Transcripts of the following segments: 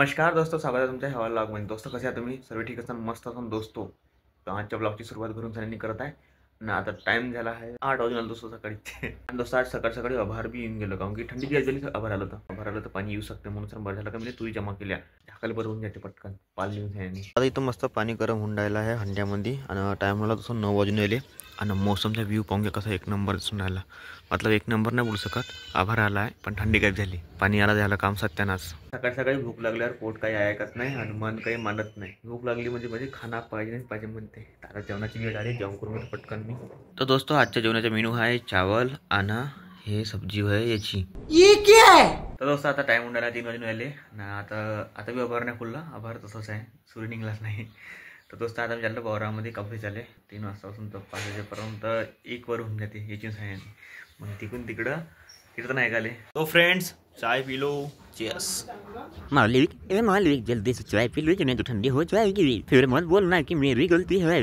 नमस्कार दोस्तों, स्वागत आहे तुमच्या ह्या व्लॉगमध्ये। दोस्तों कसे आहात तुम्ही? सर्व ठीक असताना मस्त असून दोस्तों तर आजच्या ब्लॉगची सुरुवात घरून सरांनी करत आहे आणि आता टाइम झाला आहे 8 वाजून दोस्तों सकाळी। आणि दोस्तों आज सकाळी आभार बी येऊन गेलो, कारण की थंडी जी झाली आभार आलं तर पाणी येऊ शकते म्हणून सर बरं झालं का म्हणजे तुरी जमा केल्या ढाकाल भरून जाते पटकन पाल लिहून आहे। आता इथं मस्त पाणी गरम होऊन राहिलं आहे हंड्यामध्ये आणि टाइम मला दोस्तों 9 वाजून गेले आणि मौसमचा व्ह्यू पाहून घ्या कसा एक नंबर दिसून राहिला। मतलब एक नंबर नाही बोलू शकत, आभार आला आहे पण थंडी गायब झाली, पाणी आला झालं काम सत्यानाच। सकाळी भूक लागल्यावर पोट काही ऐकत नाही आणि मन काही मानत नाही। भूक लागली म्हणजे खाना पाहिजे नाही पाहिजे म्हणते। आता जेवणाची वेळ आली, जेवण करून पटकन मी। तर दोस्तों आजच्या जेवणाचा मेनू आहे चावल आणि हे सब्जी आहे याची। ये क्या है? तर दोस्तों आता टाइम उंडाला 3 वाजून आले ना। आता भी आभार नाही खुलला, आभार तसंच आहे, सूर्य निघलाच नाही। तर दोस्तों आता मी चाललो वावरामध्ये, कपडे चालले 3 वाजतापासून तर 5 वाजेपर्यंत 1 वर होऊन जाते याचीच आहे। मग तिकडून तिकडं नाही गाले। तो फ्रेंड्स चाय पी लो, चीयर्स। मालिक जल्दी से चाय पी लो, नहीं तो ठंडी हो जाएगी, फिर मत बोलना कि मेरी गलती है।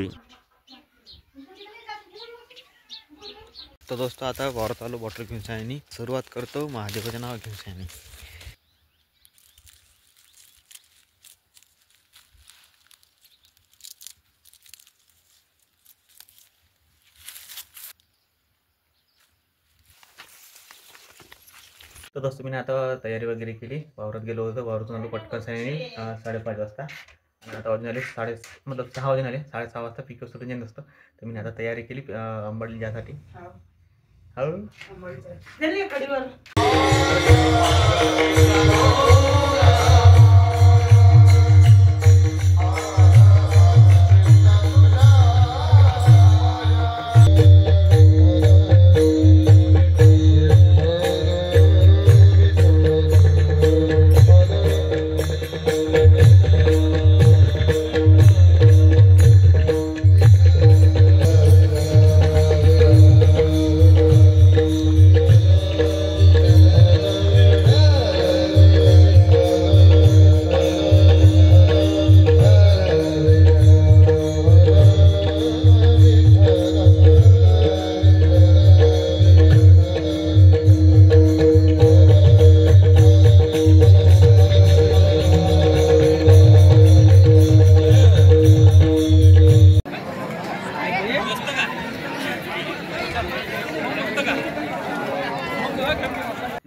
तो दोस्तों आता वावरात आलो, बॉटल घेऊन आणि सुरुवात करतो महादेवाच्या नाव घेऊन आणि। तर दोस्तों मी आता तयारी वगैरे केली, वावरात गेलो होतो, वावरातून आलो पटकन 5:30 वाजता आणि आता वाजून आले 6 वाजून आले। 6:30 वाजता पिक सुटून येत असतं, तर मी आता तयारी केली अंबाडली जासाठी।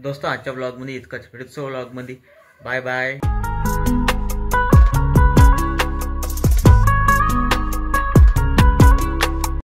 दोस्तों आजच्या ब्लॉगमध्ये इतकंच, भेटूच व्लॉगमध्ये, बाय बाय।